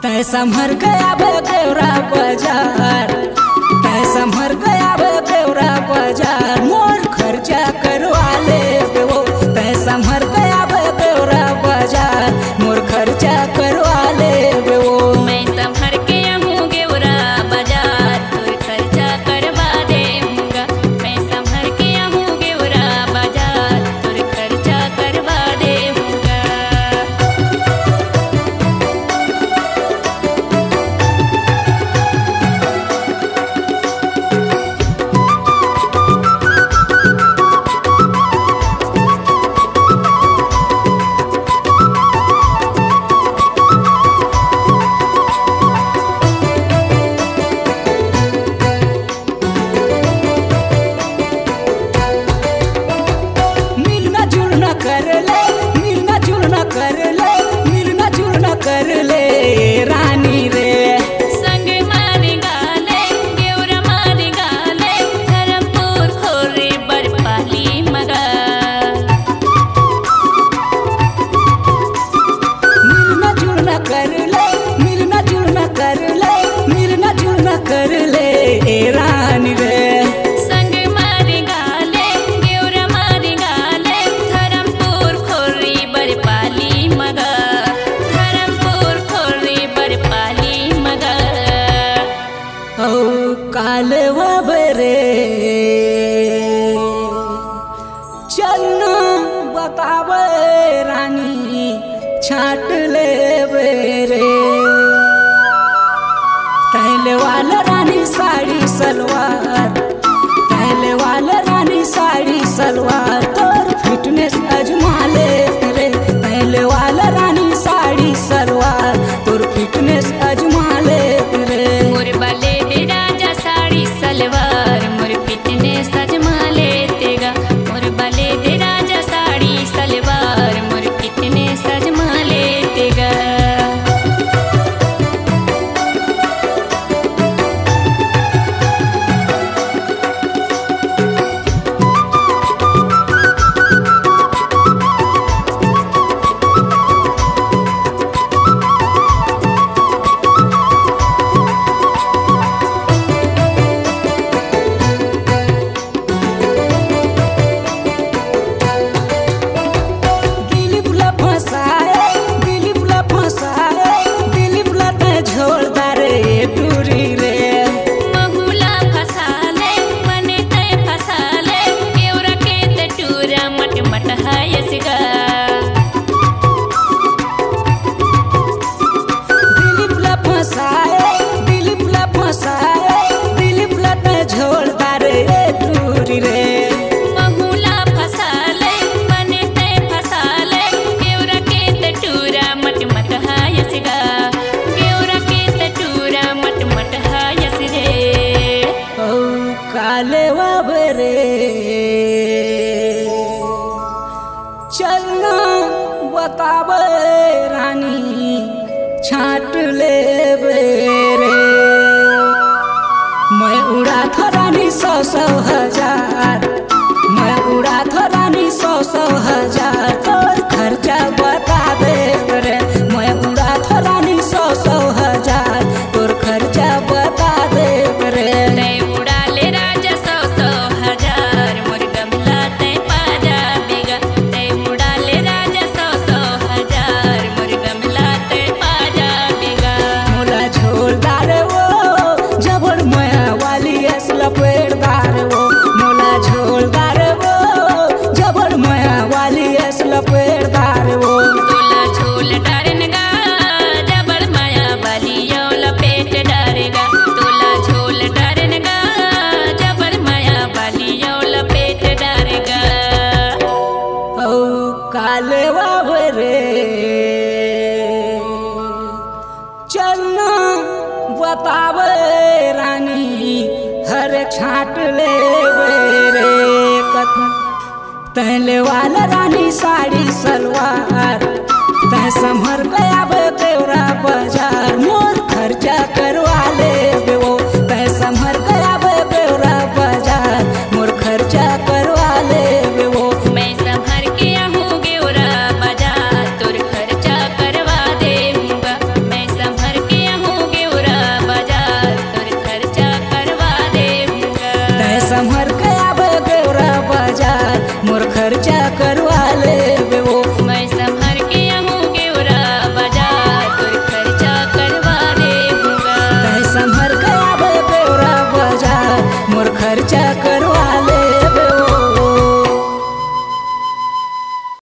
तै संभर गया बेवरा बाजार, तै संभर गया बेवरा बाजार, मोर खर्चा करवा ले वो। तै संभर गया बेवरा बाजार, मोर खर्चा करवा ले वो। मैं संभर के आहूँ गेवरा बाजार, तोर खर्चा करवा देऊंगा। मैं संभर के आहूँ गेवरा बाजार, तोर खर्चा करवा देऊंगा। मिलना जुलना कर ले, मिलना जुलना कर ले, मिलना जुलना कर ले रानी रे। संग मारे गाले गेवरा मारे गाले, धर्मपुर खोरे बरपाली मगा। मिलना जुलना कर ले, मिलना जुलना कर ले, मिलना जुलना कर ले रानी रे। संग मारे गाले गेवरा मारे गाले, धर्मपुर खोरे बरपाली मगा। धर्मपुर खोरे बरपाली मगा। औ काले बरे चलना बतावे रानी छाट ले बेरे। तैले वाला रानी साड़ी सलवार, तैले वाला रानी साड़ी सलवार, तोर फिटनेस अजमा ले रे। तैले वाला रानी साड़ी सलवार, तोर फिटनेस अजमा ले रे। मोर बाले दे राजा साड़ी सलवार, मोर फिटनेस अजमा लेतेगा। मोर बाले दे राजा साड़ी सलवार, मोर फिटनेस अजमा लेतेगा। दिलीप ला फसाए, दिलीप ला फसाए, दिलीप ला ते झोलदार टूरी रे। महुला फसाले बने ते फसाले, गेवरा के ते टूरा मट मट हायसगा। दिलीप ला फसाए, दिलीप ला फसाए, दिलीप ला ते झोलदार टूरी रे। महुला फसाले बने ते फसाले, गेवरा के ते टूरा मट मट हायसगा। गेवरा के ते टूरा मट मट हायस रे। औ काले बाबरे चलना बतावे रानी छाट ले बेरे। मैं उड़ा था रानी 100 हजार, मैं उड़ा था रानी 100 हजार, तोर खर्चा बता दे रे। मैं उड़ा था रानी 100 हजार, तोर खर्चा बता दे रे। ते उड़ाले राजा 100 हजार, मोर गमला ते पाजा बेगा। ते उड़ाले राजा 100 हजार, मोर गमला ते पाजा बेगा। मोला झोलदार वो जबर माया वाली असला पेड़दार वो। मोला झोलदार वो जबर माया वाली असला पेड़दार वो। तोला झोल डारनगा, जबर माया वाली यो लपेट डारेगा। तोला झोल डारनगा, जबर माया वाली यो लपेट डारेगा। औ काले बाबरे चलना बतावे रानी हर छाट ले बेरे कथा। तैले वाला रानी साड़ी सलवार, तै संभर गया बेवरा बाजार, मोर खर्चा करवा ले वो। तै संभर गया बेवरा बाजार, मोर खर्चा करवा ले वो। मैं संभर के आहूँ गेवरा बाजार, तोर खर्चा करवा देऊंगा। मैं संभर के मोर खर्चा